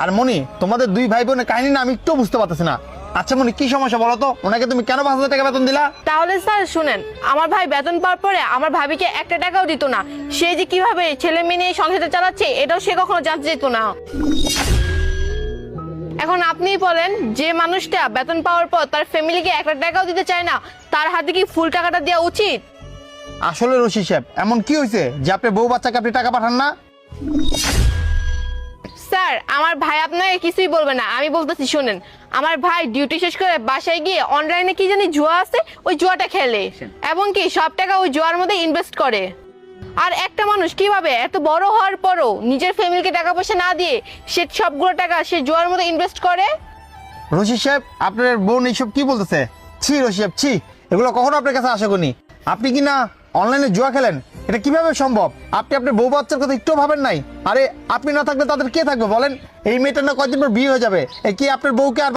আর মনি, তোমাদের দুই ভাই বোনের কাহিনী না আমি একটু বুঝতে পারতেছি না। আচ্ছা মনি, কি সমস্যা বলো তো? ওনাকে তুমি কেন 5,000 টাকা বেতন দিলা? তাহলে স্যার শুনেন, আমার ভাই বেতন পাওয়ার পরে আমার ভাবিকে একটা টাকাও দিত না। সে যে কিভাবে ছেলে মেয়ে নিয়ে সংসারটা চালাচ্ছে এটাও সে কখনো জানতে যেত না। এখন আপনিই বলেন, যে মানুষটা বেতন পাওয়ার পর তার ফ্যামিলিকে একটা টাকাও দিতে চায় না, তার হাতে কি ফুল টাকাটা দেওয়া উচিত? আসলে রশিদ সাহেব, এমন কি হয়েছে যে আপনি বউ বাচ্চাকে আপনি টাকা পাঠান না? স্যার, আমার ভাই আপনাকে কিছুই বলবে না, আমি বলতেছি শুনেন। আমার ভাই ডিউটি শেষ করে বাসায় গিয়ে অনলাইনে কি জানি জুয়া আছে, ওই জুয়াটা খেলে এবং কি সব টাকা ওই জুয়ার মধ্যে ইনভেস্ট করে। আর একটা মানুষ কিভাবে এত বড় হওয়ার পরও নিজের ফ্যামিলিকে টাকা পয়সা না দিয়ে সে সবগুলো টাকা সে জুয়ার মধ্যে ইনভেস্ট করে? রশিদ সাহেব, আপনার বোন এইসব কি বলতেছে? ছি রশিদ সাহেব, ছি, এগুলো কখনো আপনার কাছে আশা করিনি। আপনি কি না অনলাইনে জুয়া খেলেন? এটা কিভাবে সম্ভব? আপনি আপনার বউ বাচ্চার কথা একটু ভাবেন নাই? আরে আপনি না থাকলে তাদের কে থাকবে বলেন? এই মেয়েটার না কয়দিন পর বিয়ে হয়ে যাবে, এ কি আপনার বউকে আর